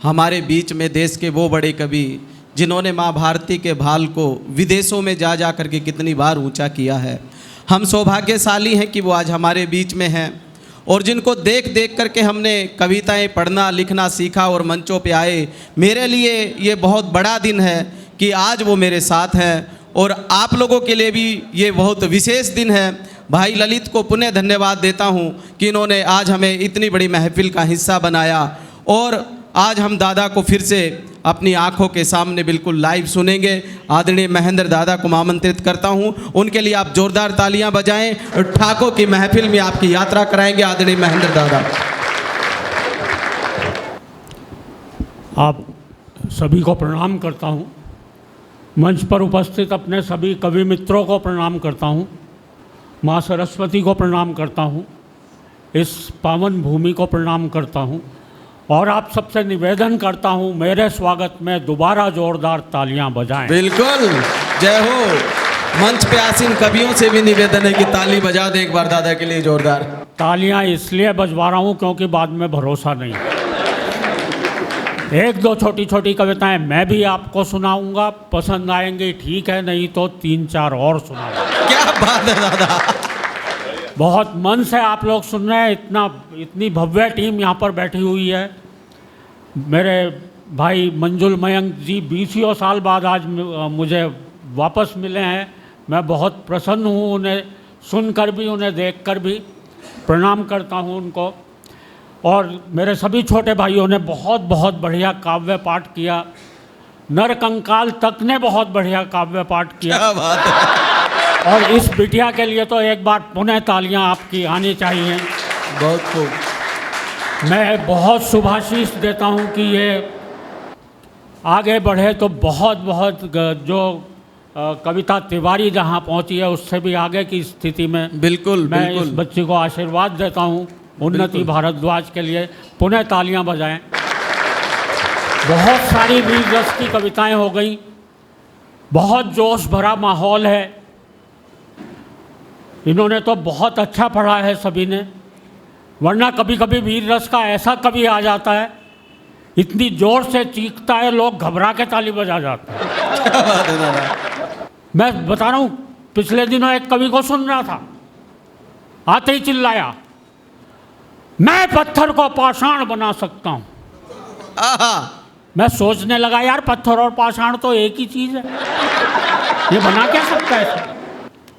हमारे बीच में देश के वो बड़े कवि जिन्होंने माँ भारती के भाल को विदेशों में जा जा करके कितनी बार ऊंचा किया है। हम सौभाग्यशाली हैं कि वो आज हमारे बीच में हैं और जिनको देख देख करके हमने कविताएं पढ़ना लिखना सीखा और मंचों पे आए। मेरे लिए ये बहुत बड़ा दिन है कि आज वो मेरे साथ हैं और आप लोगों के लिए भी ये बहुत विशेष दिन है। भाई ललित को पुनः धन्यवाद देता हूँ कि इन्होंने आज हमें इतनी बड़ी महफिल का हिस्सा बनाया और आज हम दादा को फिर से अपनी आंखों के सामने बिल्कुल लाइव सुनेंगे। आदरणीय महेंद्र दादा को आमंत्रित करता हूं, उनके लिए आप जोरदार तालियां बजाएं और ठाकों की महफिल में आपकी यात्रा कराएंगे आदरणीय महेंद्र दादा। आप सभी को प्रणाम करता हूं, मंच पर उपस्थित अपने सभी कवि मित्रों को प्रणाम करता हूं, माँ सरस्वती को प्रणाम करता हूं, इस पावन भूमि को प्रणाम करता हूं और आप सबसे निवेदन करता हूं मेरे स्वागत में दोबारा जोरदार तालियां बजाएं। बिल्कुल, जय हो। मंच पे आसीन कवियों से भी निवेदन है कि ताली बजा दे एक बार दादा के लिए जोरदार। तालियां इसलिए बजवा रहा हूं क्योंकि बाद में भरोसा नहीं। एक दो छोटी छोटी कविताएं मैं भी आपको सुनाऊंगा, पसंद आएंगी ठीक है, नहीं तो 3-4 और सुनाऊंगा। क्या बात है दादा, बहुत मन से आप लोग सुन रहे हैं। इतनी भव्य टीम यहाँ पर बैठी हुई है। मेरे भाई मंजुल मयंक जी 20 साल बाद आज मुझे वापस मिले हैं। मैं बहुत प्रसन्न हूँ, उन्हें सुनकर भी उन्हें देखकर भी। प्रणाम करता हूँ उनको। और मेरे सभी छोटे भाइयों ने बहुत बहुत बढ़िया काव्य पाठ किया। नरकंकाल तक ने बहुत बढ़िया काव्य पाठ किया। क्या बात है। और इस बिटिया के लिए तो एक बार पुनः तालियां आपकी आनी चाहिए। बहुत खूब। मैं बहुत शुभाशीष देता हूं कि ये आगे बढ़े तो बहुत बहुत जो कविता तिवारी जहां पहुंची है उससे भी आगे की स्थिति में बिल्कुल मैं बिल्कुल। इस बच्ची को आशीर्वाद देता हूं। उन्नति भारद्वाज के लिए पुनः तालियां बजाएं। बहुत सारी वीर रस की कविताएं हो गई, बहुत जोश भरा माहौल है। इन्होंने तो बहुत अच्छा पढ़ा है सभी ने, वरना कभी कभी वीर रस का ऐसा कवि आ जाता है, इतनी जोर से चीखता है लोग घबरा के ताली बजा जाते हैं। क्या बात है दादा। मैं बता रहा हूँ, पिछले दिनों एक कवि को सुन रहा था, आते ही चिल्लाया, मैं पत्थर को पाषाण बना सकता हूँ। मैं सोचने लगा यार पत्थर और पाषाण तो एक ही चीज़ है, ये बना क्या सकता है?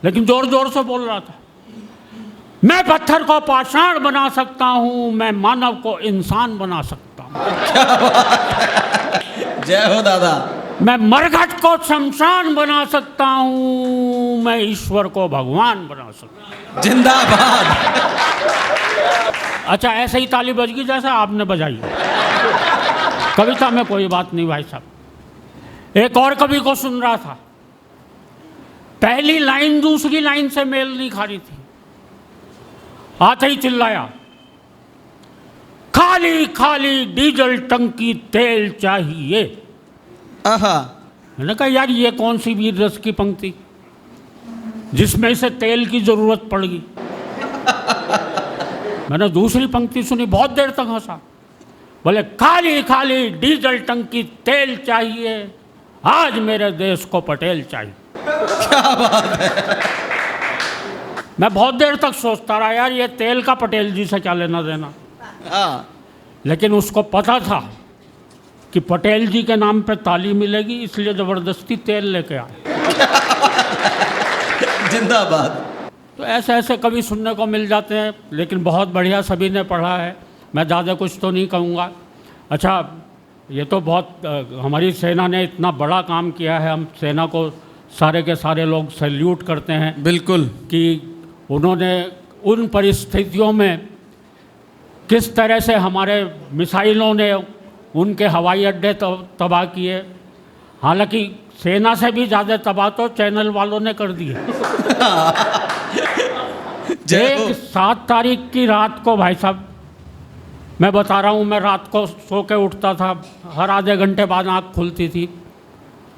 लेकिन जोर जोर से बोल रहा था, मैं पत्थर को पाषाण बना सकता हूँ, मैं मानव को इंसान बना सकता हूँ। जय हो दादा। मैं मरघट को शमशान बना सकता हूँ, मैं ईश्वर को भगवान बना सकता हूँ। जिंदाबाद। अच्छा, ऐसे ही ताली बज गई जैसा आपने बजाई। कविता में कोई बात नहीं भाई साहब। एक और कवि को सुन रहा था, पहली लाइन दूसरी लाइन से मेल नहीं खा रही थी, आते ही चिल्लाया, खाली खाली डीजल टंकी तेल चाहिए। मैंने कहा यार ये कौन सी वीर रस की पंक्ति जिसमें से तेल की जरूरत पड़ गई। मैंने दूसरी पंक्ति सुनी, बहुत देर तक हंसा। बोले खाली खाली डीजल टंकी तेल चाहिए, आज मेरे देश को पटेल चाहिए। क्या बात है। मैं बहुत देर तक सोचता रहा यार ये तेल का पटेल जी से क्या लेना देना। हाँ। लेकिन उसको पता था कि पटेल जी के नाम पे ताली मिलेगी, इसलिए ज़बरदस्ती तेल लेके आए। जिंदाबाद। तो ऐसे ऐसे कवि सुनने को मिल जाते हैं, लेकिन बहुत बढ़िया सभी ने पढ़ा है। मैं ज़्यादा कुछ तो नहीं कहूँगा। अच्छा, ये तो बहुत हमारी सेना ने इतना बड़ा काम किया है, हम सेना को सारे के सारे लोग सैल्यूट करते हैं। बिल्कुल। कि उन्होंने उन परिस्थितियों में किस तरह से हमारे मिसाइलों ने उनके हवाई अड्डे तबाह किए। हालांकि सेना से भी ज़्यादा तबाह तो चैनल वालों ने कर दिए। एक 7 तारीख की रात को भाई साहब, मैं बता रहा हूँ, मैं रात को सो के उठता था, हर आधे घंटे बाद आँख खुलती थी,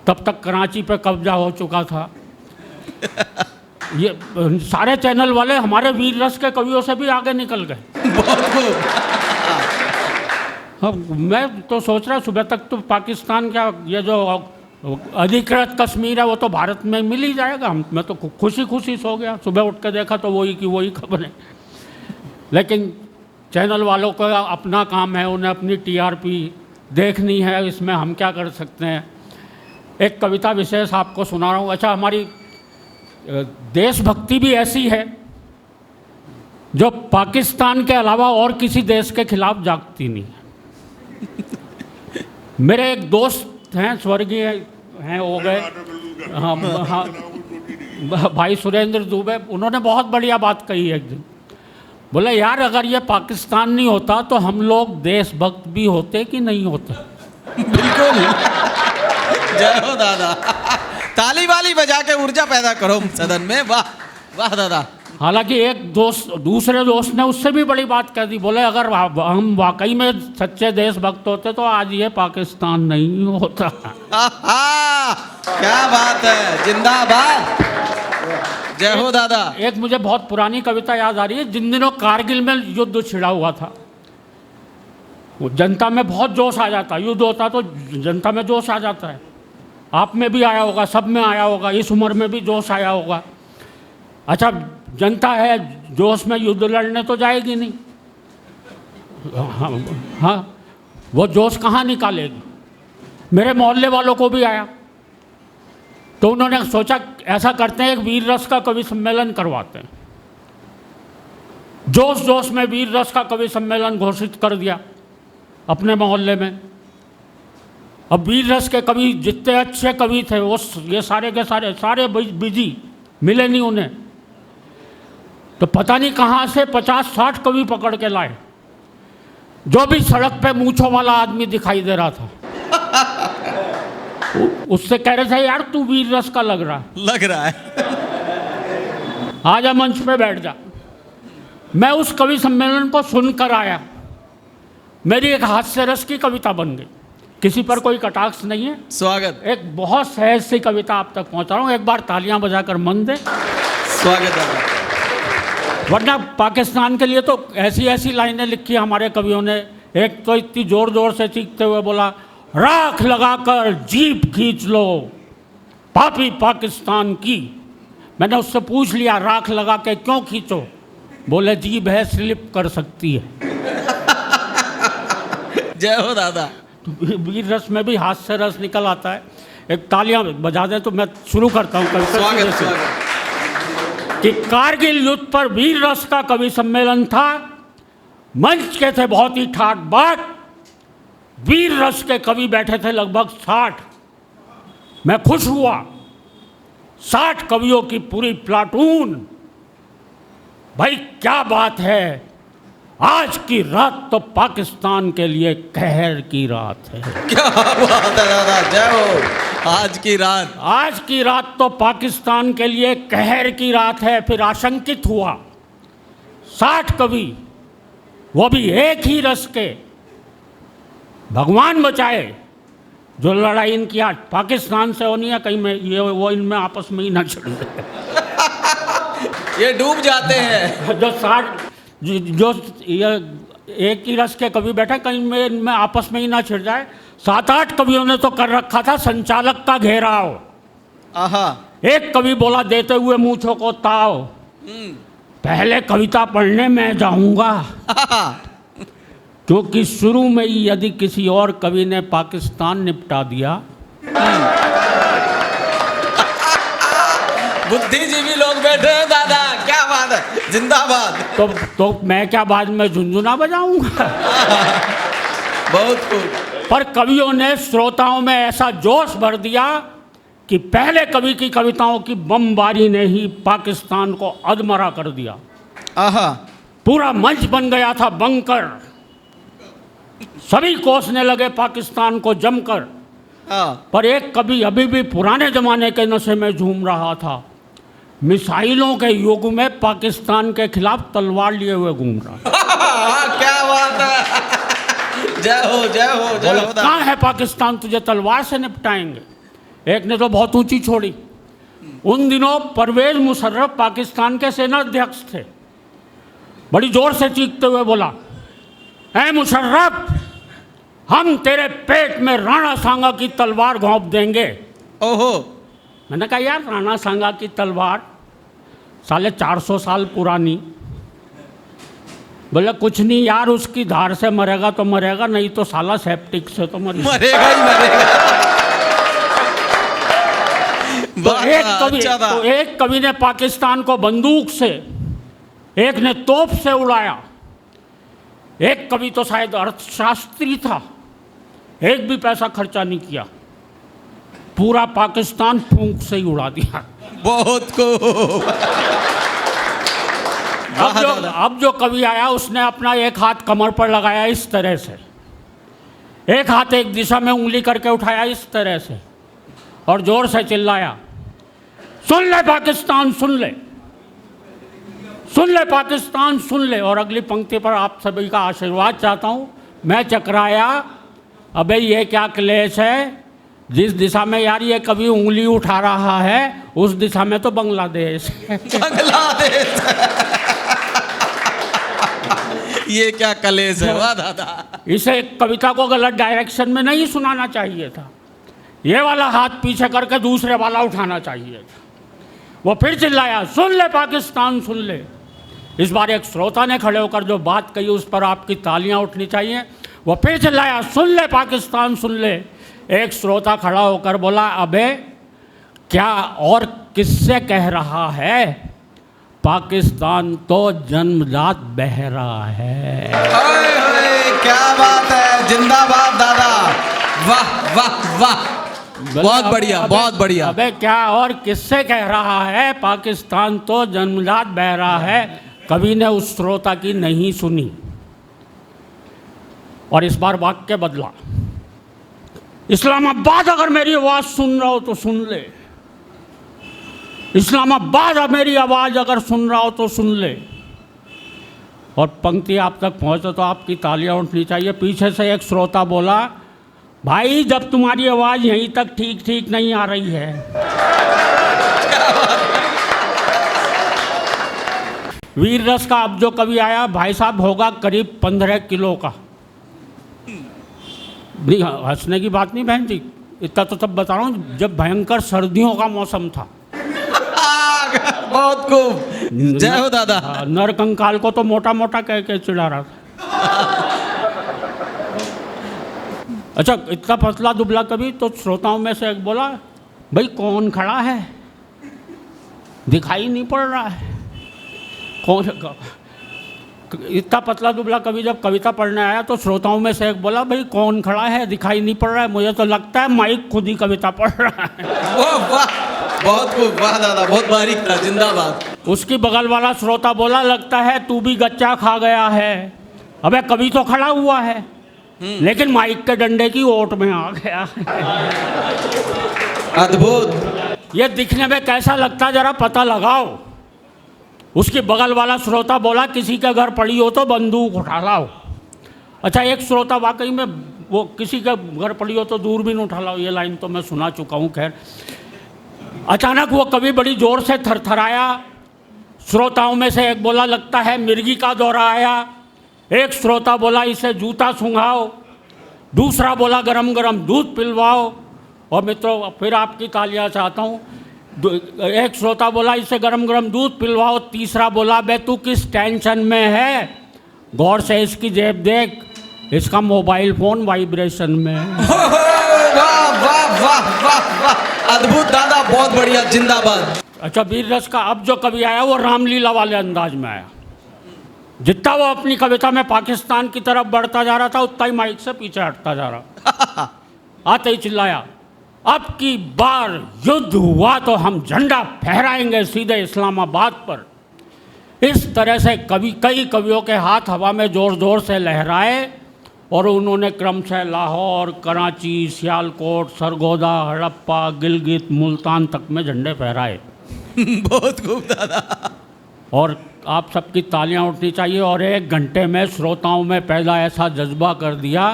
तब तक कराची पे कब्जा हो चुका था। ये सारे चैनल वाले हमारे वीर रस के कवियों से भी आगे निकल गए। बहुत खूब। हाँ, मैं तो सोच रहा सुबह तक तो पाकिस्तान का ये जो अधिकृत कश्मीर है वो तो भारत में मिल ही जाएगा। मैं तो खुशी खुशी सो गया, सुबह उठ के देखा तो वही की वही खबरें। लेकिन चैनल वालों का अपना काम है, उन्हें अपनी टीआरपी देखनी है, इसमें हम क्या कर सकते हैं। एक कविता विशेष आपको सुना रहा हूँ। अच्छा, हमारी देशभक्ति भी ऐसी है जो पाकिस्तान के अलावा और किसी देश के खिलाफ जागती नहीं है। मेरे एक दोस्त हैं, स्वर्गीय हैं, हो गए, हाँ हाँ, भाई सुरेंद्र दुबे, उन्होंने बहुत बढ़िया बात कही एक दिन। बोले यार, अगर ये पाकिस्तान नहीं होता तो हम लोग देशभक्त भी होते कि नहीं होते। बिल्कुल। जय हो दादा। ताली वाली बजा के ऊर्जा पैदा करो सदन में। वाह वाह दादा। हालांकि एक दोस्त, दूसरे दोस्त ने उससे भी बड़ी बात कह दी। बोले अगर हम वाकई में सच्चे देशभक्त होते तो आज ये पाकिस्तान नहीं होता। क्या बात है, जिंदाबाद। जय हो दादा। एक मुझे बहुत पुरानी कविता याद आ रही है। जिन दिनों कारगिल में युद्ध छिड़ा हुआ था, वो जनता में बहुत जोश आ जाता, युद्ध होता तो जनता में जोश आ जाता है। आप में भी आया होगा, सब में आया होगा, इस उम्र में भी जोश आया होगा। अच्छा, जनता है, जोश में युद्ध लड़ने तो जाएगी नहीं। हाँ, वो जोश कहाँ निकालेगी। मेरे मोहल्ले वालों को भी आया, तो उन्होंने सोचा ऐसा करते हैं, एक वीर रस का कवि सम्मेलन करवाते हैं। जोश जोश में वीर रस का कवि सम्मेलन घोषित कर दिया अपने मोहल्ले में। अब वीर रस के कवि जितने अच्छे कवि थे वो ये सारे के सारे बिजी मिले नहीं उन्हें। तो पता नहीं कहाँ से 50-60 कवि पकड़ के लाए। जो भी सड़क पे मूंछों वाला आदमी दिखाई दे रहा था उससे कह रहे थे यार तू वीर रस का लग रहा है, आजा मंच पे बैठ जा। मैं उस कवि सम्मेलन को सुनकर आया, मेरी एक हास्य रस की कविता बन गई। किसी पर कोई कटाक्ष नहीं है, स्वागत। एक बहुत सहज सी कविता आप तक पहुंचा रहा हूँ। एक बार तालियां बजाकर मन दे। स्वागत है। वरना पाकिस्तान के लिए तो ऐसी ऐसी लाइनें लिखी हमारे कवियों ने। एक तो इतनी जोर जोर से चीखते हुए बोला, राख लगाकर जीप खींच लो पापी पाकिस्तान की। मैंने उससे पूछ लिया राख लगा के क्यों खींचो। बोले जीभ है, स्लिप कर सकती है। जय हो दादा। तो वीर रस में भी हास्य रस निकल आता है। एक तालियां बजा दें तो मैं शुरू करता हूँ कविता। स्वागत स्वागत। कि कारगिल युद्ध पर वीर रस का कवि सम्मेलन था। मंच के थे बहुत ही ठाट बाट, वीर रस के कवि बैठे थे लगभग 60। मैं खुश हुआ, 60 कवियों की पूरी प्लाटून। भाई क्या बात है, आज की रात तो पाकिस्तान के लिए कहर की रात है। क्या बात है दादा, जय हो। आज की रात तो पाकिस्तान के लिए कहर की रात है। फिर आशंकित हुआ 60 कवि, वो भी एक ही रस के। भगवान बचाए जो लड़ाई इनकी आज पाकिस्तान से होनी है, कहीं में ये वो इनमें आपस में ही ना छिड़ जाए। ये डूब जाते हैं। जो ये एक ही रस के कवि बैठे, कहीं में इनमें आपस में ही ना छिड़ जाए। 7-8 कवियों ने तो कर रखा था संचालक का घेराव। आहा। एक कवि बोला देते हुए मूंछों को ताव, पहले कविता पढ़ने में जाऊंगा क्योंकि शुरू में ही यदि किसी और कवि ने पाकिस्तान निपटा दिया। बुद्धिजीवी लोग बैठे हैं दादा, क्या बात है, जिंदाबाद। तो मैं क्या बाद में झुनझुना बजाऊंगा। बहुत खूब। पर कवियों ने श्रोताओं में ऐसा जोश भर दिया कि पहले कवि की कविताओं की बमबारी ने ही पाकिस्तान को अधमरा कर दिया। आहा। पूरा मंच बन गया था बंकर, सभी कोसने लगे पाकिस्तान को जमकर। पर एक कवि अभी भी पुराने जमाने के नशे में झूम रहा था, मिसाइलों के युग में पाकिस्तान के खिलाफ तलवार लिए हुए घूम रहा। क्या बात है, जय हो जय हो जय हो। कहाँ है पाकिस्तान, तुझे तलवार से निपटाएंगे। एक ने तो बहुत ऊंची छोड़ी। उन दिनों परवेज मुशर्रफ पाकिस्तान के सेना अध्यक्ष थे। बड़ी जोर से चीखते हुए बोला, ऐ मुशर्रफ हम तेरे पेट में राणा सांगा की तलवार घोंप देंगे। ओहो। मैंने कहा यार राणा सांगा की तलवार साले 400 साल पुरानी। बोले कुछ नहीं यार, उसकी धार से मरेगा तो मरेगा, नहीं तो साला सेप्टिक से तो मरेगा ही मरेगा। तो एक कवि ने पाकिस्तान को बंदूक से, एक ने तोप से उड़ाया, एक कवि तो शायद अर्थशास्त्री था, एक भी पैसा खर्चा नहीं किया, पूरा पाकिस्तान फूंक से ही उड़ा दिया। बहुत खूब। अब जो कवि आया उसने अपना एक हाथ कमर पर लगाया इस तरह से, एक हाथ एक दिशा में उंगली करके उठाया इस तरह से, और जोर से चिल्लाया, सुन ले पाकिस्तान सुन ले, सुन ले पाकिस्तान सुन ले। और अगली पंक्ति पर आप सभी का आशीर्वाद चाहता हूँ। मैं चकराया, अबे ये क्या क्लेश है, जिस दिशा में यार ये कभी उंगली उठा रहा है उस दिशा में तो बांग्लादेश। बांग्लादेश। ये क्या कलेश है, वाह दादा। इसे कविता को गलत डायरेक्शन में नहीं सुनाना चाहिए था, ये वाला हाथ पीछे करके दूसरे वाला उठाना चाहिए था। वो फिर चिल्लाया, सुन ले पाकिस्तान सुन ले। इस बार एक श्रोता ने खड़े होकर जो बात कही उस पर आपकी तालियां उठनी चाहिए। वो फिर चिल्लाया, सुन ले पाकिस्तान सुन ले। एक श्रोता खड़ा होकर बोला, अबे क्या और किससे कह रहा है, पाकिस्तान तो जन्मजात बहरा है। क्या बात है, जिंदाबाद दादा, वाह वाह वाह, बहुत बढ़िया बहुत बढ़िया। अबे क्या और किससे कह रहा है, पाकिस्तान तो जन्मजात बहरा है। कवि ने उस श्रोता की नहीं सुनी और इस बार वाक्य बदला, इस्लामाबाद अगर मेरी आवाज सुन रहा हो तो सुन ले, इस्लामाबाद मेरी आवाज अगर सुन रहा हो तो सुन ले। और पंक्ति आप तक पहुंचे तो आपकी तालियां उठनी चाहिए। पीछे से एक श्रोता बोला, भाई जब तुम्हारी आवाज यहीं तक ठीक ठीक नहीं आ रही है। वीर रस का अब जो कवि आया, भाई साहब होगा करीब 15 किलो का। नहीं हंसने की बात नहीं बहन जी, इतना तो तब बता रहा हूँ जब भयंकर सर्दियों का मौसम था। बहुत खूब, जय हो दादा। नरकंकाल को तो मोटा मोटा कह के चिढ़ा रहा था। अच्छा इतना पतला दुबला कवि, तो श्रोताओं में से एक बोला, भाई कौन खड़ा है, दिखाई नहीं पड़ रहा है कौन। इतना पतला दुबला कवि जब कविता पढ़ने आया तो श्रोताओं में से एक बोला, भाई कौन खड़ा है, दिखाई नहीं पड़ रहा है, मुझे तो लगता है माइक खुद ही कविता पढ़ रहा है। वाह बहुत खूब, वाह दादा, बहुत बारीक था, जिंदाबाद। उसकी बगल वाला श्रोता बोला, लगता है तू भी गच्चा खा गया है। अबे कवि तो खड़ा हुआ है लेकिन माइक के डंडे की ओट में आ गया। अद्भुत। ये दिखने में कैसा लगता जरा पता लगाओ। उसके बगल वाला श्रोता बोला, किसी के घर पड़ी हो तो बंदूक उठा लाओ। अच्छा एक श्रोता वाकई में वो किसी के घर पड़ी हो तो दूरबीन उठा लाओ, ये लाइन तो मैं सुना चुका हूँ। खैर अचानक वो कवि बड़ी जोर से थरथराया। श्रोताओं में से एक बोला, लगता है मिर्गी का दौरा आया। एक श्रोता बोला, इसे जूता सूंघाओ। दूसरा बोला, गरम गरम दूध पिलवाओ। और मित्रों फिर आपकी तालियां चाहता हूँ। एक श्रोता बोला, इसे गरम गरम दूध पिलवाओ। तीसरा बोला, बे तू किस टेंशन में है, गौर से इसकी जेब देख, इसका मोबाइल फोन वाइब्रेशन में। वाह वाह वाह वाह वाह, अद्भुत दादा, बहुत बढ़िया, जिंदाबाद। अच्छा वीर रस का अब जो कवि आया वो रामलीला वाले अंदाज में आया। जितना वो अपनी कविता में पाकिस्तान की तरफ बढ़ता जा रहा था उतना ही माइक से पीछे हटता जा रहा। आते ही चिल्लाया, अब की बार युद्ध हुआ तो हम झंडा फहराएंगे सीधे इस्लामाबाद पर। इस तरह से कई कवियों के हाथ हवा में जोर जोर से लहराए और उन्होंने क्रमशः लाहौर, कराची, सियालकोट, सरगोदा, हड़प्पा, गिलगित, मुल्तान तक में झंडे फहराए। बहुत खूब दादा। और आप सबकी तालियां उठनी चाहिए। और 1 घंटे में श्रोताओं में पहला ऐसा जज्बा कर दिया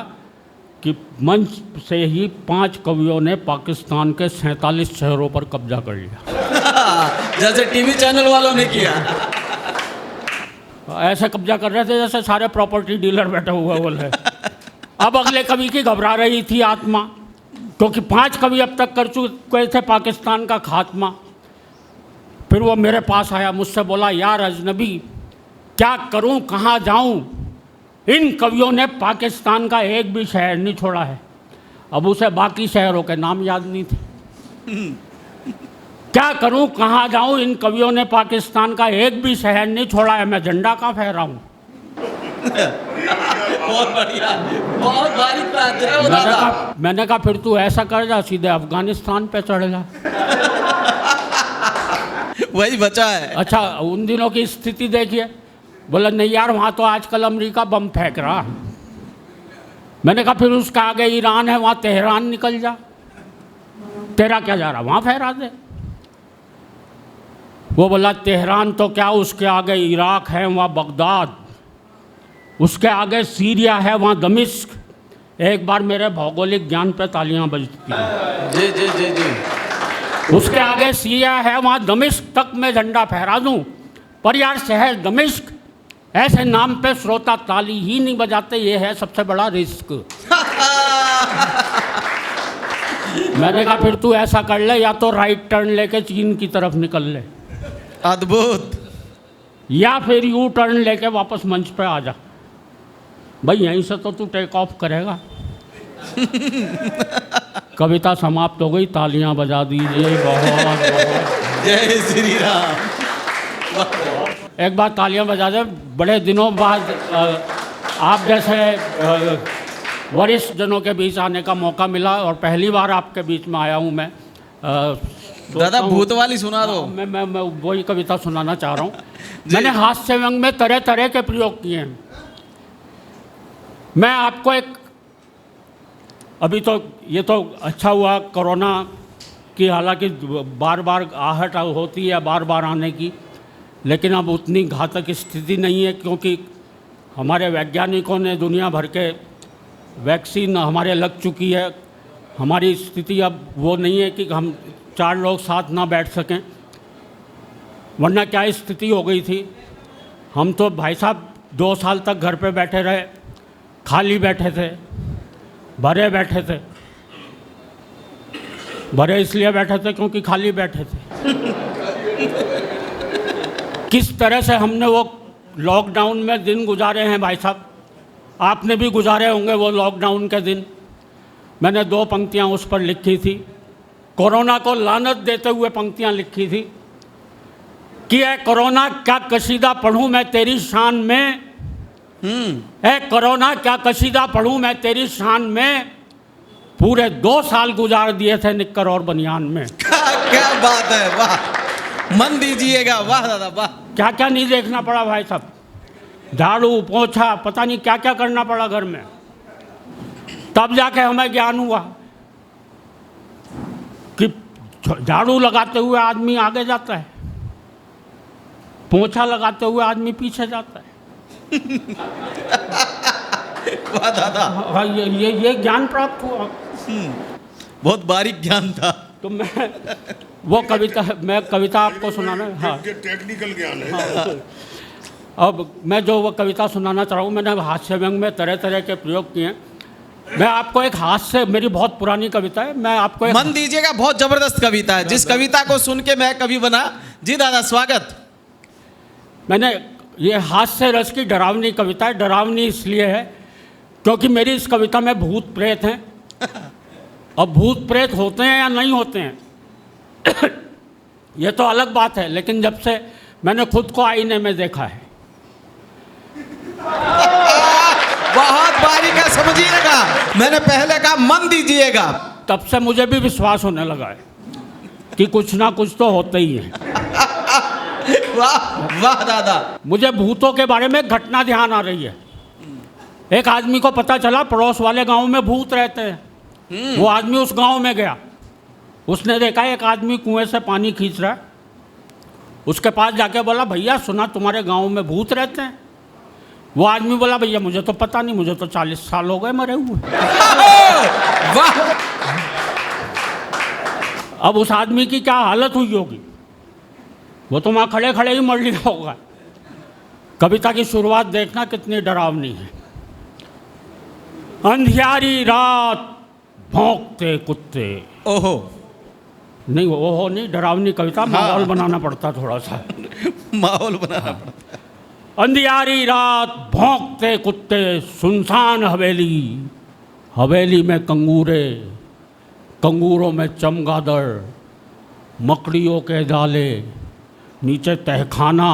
कि मंच से ही 5 कवियों ने पाकिस्तान के 47 शहरों पर कब्जा कर लिया। जैसे टीवी चैनल वालों ने किया। ऐसे कब्जा कर रहे थे जैसे सारे प्रॉपर्टी डीलर बैठे हुए बोले। अब अगले कवि की घबरा रही थी आत्मा, क्योंकि 5 कवि अब तक कर चुके थे पाकिस्तान का खात्मा। फिर वो मेरे पास आया, मुझसे बोला, यार अजनबी क्या करूं, कहाँ जाऊं, इन कवियों ने पाकिस्तान का एक भी शहर नहीं छोड़ा है। अब उसे बाकी शहरों के नाम याद नहीं थे। क्या करूं, कहाँ जाऊं, इन कवियों ने पाकिस्तान का एक भी शहर नहीं छोड़ा है, मैं झंडा कहाँ फहराऊं। बहुत बढ़िया, बहुत बारीक बात है वो दादा। मैंने कहा फिर तू ऐसा कर जा, सीधे अफगानिस्तान पे चढ़ जा। वही बचा है। अच्छा, उन दिनों की स्थिति देखिए। बोला नहीं यार, वहाँ तो आजकल अमेरिका बम फेंक रहा। मैंने कहा फिर उसका आगे ईरान है, वहाँ तेहरान निकल जा, तेरा क्या जा रहा, वहाँ फहरा दे। वो बोला तेहरान तो क्या, उसके आगे इराक है, वहाँ बगदाद, उसके आगे सीरिया है, वहाँ दमिश्क। एक बार मेरे भौगोलिक ज्ञान पे तालियां बजती हैं। जी जी जी जी। उसके आगे सीरिया है, वहाँ दमिश्क तक मैं झंडा फहरा दूं। पर यार शहर दमिश्क, ऐसे नाम पे श्रोता ताली ही नहीं बजाते, ये है सबसे बड़ा रिस्क। मैंने कहा फिर तू ऐसा कर ले, या तो राइट टर्न लेके चीन की तरफ निकल ले, अद्भुत, या फिर यू टर्न लेके वापस मंच पे आ जा। भाई यहीं से तो तू टेक ऑफ करेगा। कविता समाप्त हो गई, तालियां बजा दीजिए। बहुत बहुत जय श्री राम। एक बार तालियां बजा दे। बड़े दिनों बाद आप जैसे वरिष्ठ जनों के बीच आने का मौका मिला, और पहली बार आपके बीच में आया हूं मैं। दादा भूत वाली सुना दो। मैं वही कविता सुनाना चाह रहा हूँ। मैंने हास्य व्यंग में तरह तरह के प्रयोग किए हैं। मैं आपको एक, अभी तो ये तो अच्छा हुआ कोरोना की, हालांकि बार बार आहट होती है बार बार आने की, लेकिन अब उतनी घातक स्थिति नहीं है, क्योंकि हमारे वैज्ञानिकों ने दुनिया भर के वैक्सीन हमारे लग चुकी है। हमारी स्थिति अब वो नहीं है कि हम 4 लोग साथ ना बैठ सकें, वरना क्या स्थिति हो गई थी। हम तो भाई साहब 2 साल तक घर पे बैठे रहे, खाली बैठे थे, भरे बैठे थे। भरे इसलिए बैठे थे क्योंकि खाली बैठे थे। किस तरह से हमने वो लॉकडाउन में दिन गुजारे हैं भाई साहब, आपने भी गुजारे होंगे वो लॉकडाउन के दिन। मैंने 2 पंक्तियां उस पर लिखी थी, कोरोना को लानत देते हुए पंक्तियां लिखी थी कि ऐ कोरोना क्या कशीदा पढ़ूं मैं तेरी शान में, ऐ कोरोना क्या कशीदा पढ़ूं मैं तेरी शान में, पूरे 2 साल गुजार दिए थे निक्कर और बनियान में। क्या बात है, वाह, मन दीजिएगा, वाह दादा वाह। क्या क्या नहीं देखना पड़ा भाई साहब, झाड़ू पोछा पता नहीं क्या क्या करना पड़ा घर में। तब जाके हमें ज्ञान हुआ कि झाड़ू लगाते हुए आदमी आगे जाता है, पोछा लगाते हुए आदमी पीछे जाता है। वाह दादा, हाँ, ये ज्ञान प्राप्त हुआ। बहुत बारीक ज्ञान था। तो मैं वो कविता आपको सुनाना, हाँ टेक्निकल ज्ञान है। हाँ। अब मैं जो वो कविता सुनाना चाह रहा हूँ, मैंने हास्य व्यंग में तरह तरह के प्रयोग किए हैं। मैं आपको एक हास्य, मेरी बहुत पुरानी कविता है, मैं आपको मन दीजिएगा, बहुत जबरदस्त कविता है, जिस कविता को सुन के मैं कवि बना। जी दादा स्वागत। मैंने ये हास्य रस की डरावनी कविता है। डरावनी इसलिए है क्योंकि मेरी इस कविता में भूत प्रेत हैं। अब भूत प्रेत होते हैं या नहीं होते हैं ये तो अलग बात है, लेकिन जब से मैंने खुद को आईने में देखा है, बहुत बारीक है, समझिएगा। मैंने पहले कहा मन दीजिएगा, तब से मुझे भी विश्वास होने लगा है कि कुछ ना कुछ तो होता ही है। वाह वाह दादा। मुझे भूतों के बारे में घटना ध्यान आ रही है। एक आदमी को पता चला पड़ोस वाले गांव में भूत रहते हैं। वो आदमी उस गांव में गया, उसने देखा एक आदमी कुएं से पानी खींच रहा है। उसके पास जाके बोला, भैया सुना तुम्हारे गांव में भूत रहते हैं? वो आदमी बोला, भैया मुझे तो पता नहीं, मुझे तो 40 साल हो गए मरे हुए। वाह। अब उस आदमी की क्या हालत हुई होगी, वो तो वहाँ खड़े खड़े ही मर लिया होगा। कविता की शुरुआत देखना कितनी डरावनी है। अंधियारी रात भौंकते कुत्ते। ओहो, नहीं ओहो नहीं, डरावनी कविता, माहौल बनाना पड़ता थोड़ा सा। माहौल बनाना पड़ता। अंधियारी रात भौंकते कुत्ते, सुनसान हवेली, हवेली में कंगूरे, कंगूरों में चमगादड़, मकड़ियों के जाले, नीचे तहखाना,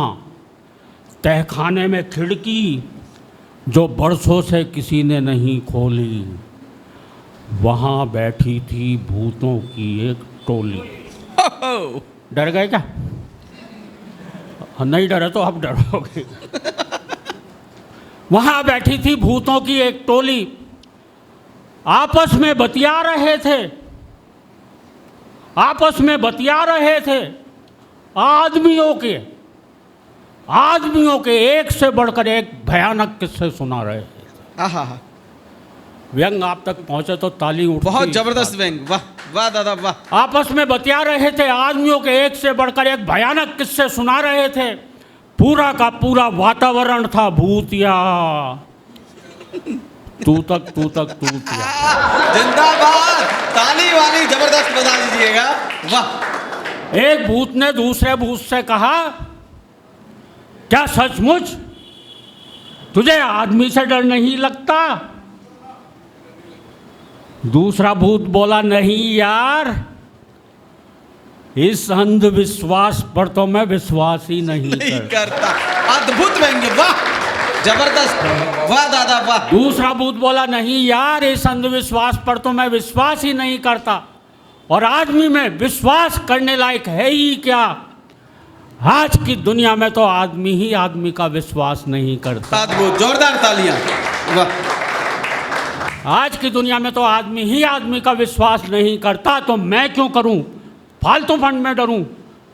तहखाने में खिड़की जो बरसों से किसी ने नहीं खोली, वहाँ बैठी थी भूतों की एक टोली। डर गए क्या? नहीं डरे तो अब डरोगे। वहाँ बैठी थी भूतों की एक टोली, आपस में बतिया रहे थे, आपस में बतिया रहे थे, आदमियों के एक से बढ़कर एक भयानक किस्से सुना रहे थे। आहा, व्यंग आप तक पहुंचे तो ताली उठती। बहुत जबरदस्त व्यंग, वाह वाह दादा वाह। आपस में बतिया रहे थे, आदमियों के एक से बढ़कर एक भयानक किस्से सुना रहे थे। पूरा का पूरा वातावरण था भूतिया। तू तक तूतिया। जिंदाबाद, ताली वाली जबरदस्त बजा दीजिएगा, वाह। एक भूत ने दूसरे भूत से कहा, क्या सचमुच तुझे आदमी से डर नहीं लगता? दूसरा भूत बोला, नहीं यार, इस अंधविश्वास पर तो मैं विश्वास ही नहीं करता। अद्भुत व्यंग्य, वाह जबरदस्त, वाह दादा वाह। दूसरा भूत बोला, नहीं यार, इस अंधविश्वास पर तो मैं विश्वास ही नहीं करता, और आदमी में विश्वास करने लायक है ही क्या? आज की दुनिया में तो आदमी ही आदमी का विश्वास नहीं करता। अद्भुत, जोरदार तालियां, वाह। आज की दुनिया में तो आदमी ही आदमी का विश्वास नहीं करता, तो मैं क्यों करूं, फालतू फंड में डरूं?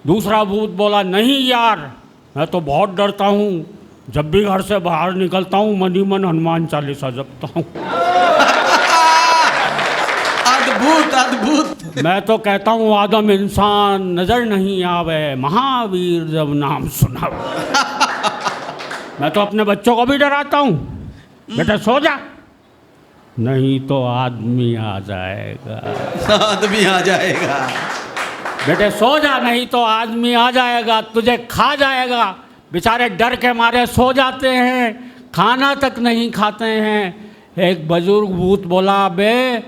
दूसरा भूत बोला, नहीं यार, मैं तो बहुत डरता हूं, जब भी घर से बाहर निकलता हूं मन ही मन हनुमान चालीसा जपता हूं। अद्भुत अद्भुत। मैं तो कहता हूं, आदम इंसान नजर नहीं आवे, महावीर जब नाम सुना। मैं तो अपने बच्चों को भी डराता हूं, बेटा सो जा, नहीं तो आदमी आ जाएगा। आदमी आ जाएगा। बेटे सो जा, नहीं तो आदमी आ जाएगा, तुझे खा जाएगा। बेचारे डर के मारे सो जाते हैं, खाना तक नहीं खाते हैं। एक बुजुर्ग भूत बोला, बे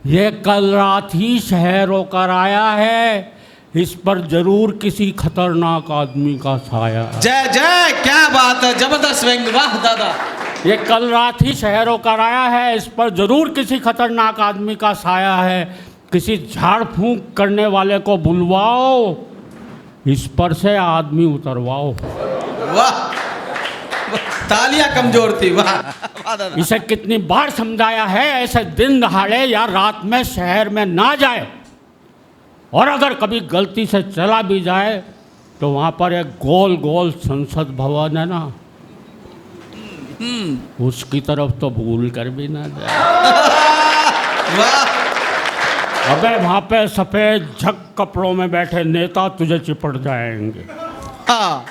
ये कल रात ही शहर होकर आया है, इस पर जरूर किसी खतरनाक आदमी का साया। जय जय, क्या बात है, जबरदस्त व्यंग, वाह दादा। ये कल रात ही शहर होकर आया है, इस पर जरूर किसी खतरनाक आदमी का साया है। किसी झाड़ फूंक करने वाले को बुलवाओ, इस पर से आदमी उतरवाओ। वाह, तालियां कमजोर थी, वाह वाह दादा। इसे कितनी बार समझाया है, ऐसे दिन दहाड़े या रात में शहर में ना जाए, और अगर कभी गलती से चला भी जाए तो वहाँ पर एक गोल गोल संसद भवन है ना, उसकी तरफ तो भूल कर भी ना जाए। अबे वहाँ पे सफेद झक कपड़ों में बैठे नेता तुझे चिपट जाएंगे, हाँ।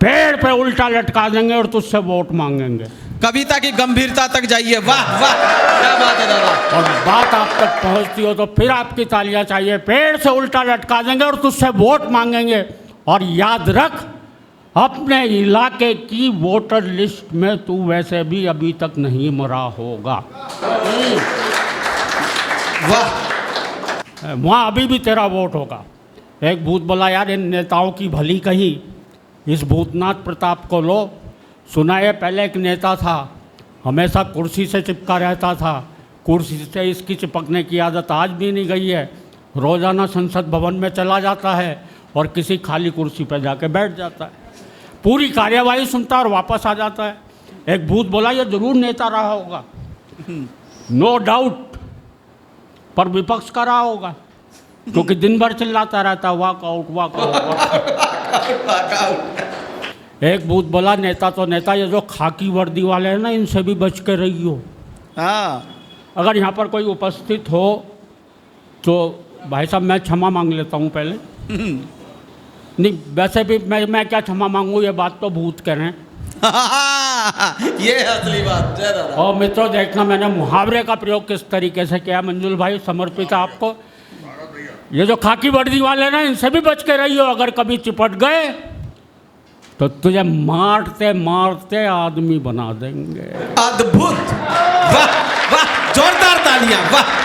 पेड़ पे उल्टा लटका देंगे और तुझसे वोट मांगेंगे। कविता की गंभीरता तक जाइए, वाह वाह, क्या बात है दादा। और बात आप तक पहुँचती हो तो फिर आपकी तालियां चाहिए। पेड़ से उल्टा लटका देंगे और तुझसे वोट मांगेंगे। और याद रख, अपने इलाके की वोटर लिस्ट में तू वैसे भी अभी तक नहीं मरा होगा। वाह, वहाँ अभी भी तेरा वोट होगा। एक भूत बोला, यार इन नेताओं की भली कही, इस भूतनाथ प्रताप को लो। सुना है पहले एक नेता था, हमेशा कुर्सी से चिपका रहता था, कुर्सी से इसकी चिपकने की आदत आज भी नहीं गई है। रोज़ाना संसद भवन में चला जाता है और किसी खाली कुर्सी पर जाके बैठ जाता है, पूरी कार्यवाही सुनता है और वापस आ जाता है। एक भूत बोला, ये जरूर नेता रहा होगा, नो डाउट, पर विपक्ष का रहा होगा, क्योंकि दिन भर चिल्लाता रहता, वॉकआउट वॉकआउट। एक भूत बोला, नेता तो नेता, ये जो खाकी वर्दी वाले हैं ना, इनसे भी बच के रहियो। हाँ। अगर यहाँ पर कोई उपस्थित हो तो भाई साहब मैं क्षमा मांग लेता हूँ पहले। नहीं वैसे भी मैं क्या क्षमा मांगूँ, ये बात तो भूत कह रहे हैं। ये है असली बात। जय दादा। और मित्रों देखना मैंने मुहावरे का प्रयोग किस तरीके से किया। मंजुल भाई समर्पित है आपको। ये जो खाकी वर्दी वाले ना, इनसे भी बच के रहियो। अगर कभी चिपट गए तो तुझे मारते मारते आदमी बना देंगे। अद्भुत, वाह वाह, जोरदार तालियां, वाह।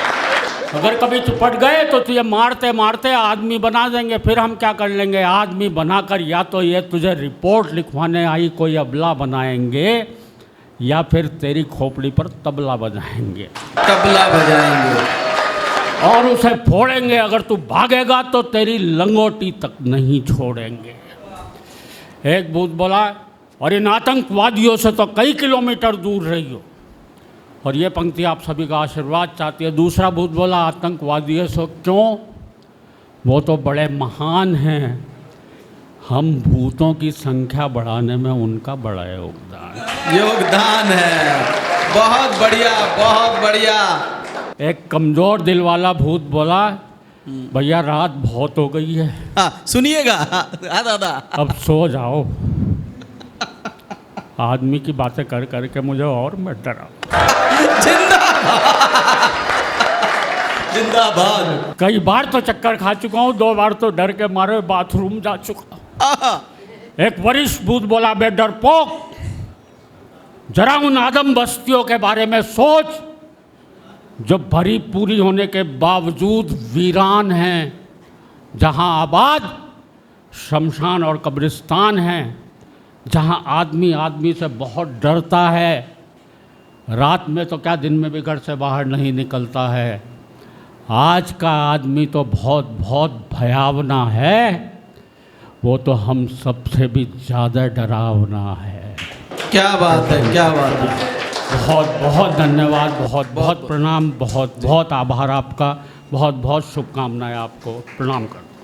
अगर कभी चिपट गए तो तुझे मारते मारते आदमी बना देंगे। फिर हम क्या कर लेंगे? आदमी बनाकर या तो ये तुझे रिपोर्ट लिखवाने आई कोई अबला बनाएंगे, या फिर तेरी खोपड़ी पर तबला बजाएंगे। तबला बजाएंगे और उसे फोड़ेंगे। अगर तू भागेगा तो तेरी लंगोटी तक नहीं छोड़ेंगे। एक भूत बोला, और इन आतंकवादियों से तो कई किलोमीटर दूर रहियो। और ये पंक्ति आप सभी का आशीर्वाद चाहती है। दूसरा भूत बोला, आतंकवादियों से क्यों? वो तो बड़े महान हैं, हम भूतों की संख्या बढ़ाने में उनका बड़ा योगदान है। बहुत बढ़िया, बहुत बढ़िया। एक कमज़ोर दिल वाला भूत बोला, भैया रात बहुत हो गई है। हाँ सुनिएगा। हाँ दादा। अब सो जाओ। आदमी की बातें कर करके मुझे और मत डरा। जिंदाबाद, जिंदाबाद। कई बार तो चक्कर खा चुका हूँ, 2 बार तो डर के मारे बाथरूम जा चुका। एक वरिष्ठ भूत बोला, बे डरपोक, जरा उन आदम बस्तियों के बारे में सोच जो भरी पूरी होने के बावजूद वीरान हैं, जहां आबाद शमशान और कब्रिस्तान हैं, जहां आदमी आदमी से बहुत डरता है, रात में तो क्या दिन में भी घर से बाहर नहीं निकलता है। आज का आदमी तो बहुत बहुत भयावना है, वो तो हम सबसे भी ज़्यादा डरावना है। क्या बात है, क्या बात है। बहुत बहुत धन्यवाद, बहुत बहुत प्रणाम, बहुत बहुत आभार आपका, बहुत बहुत शुभकामनाएं आपको। प्रणाम करता हूँ।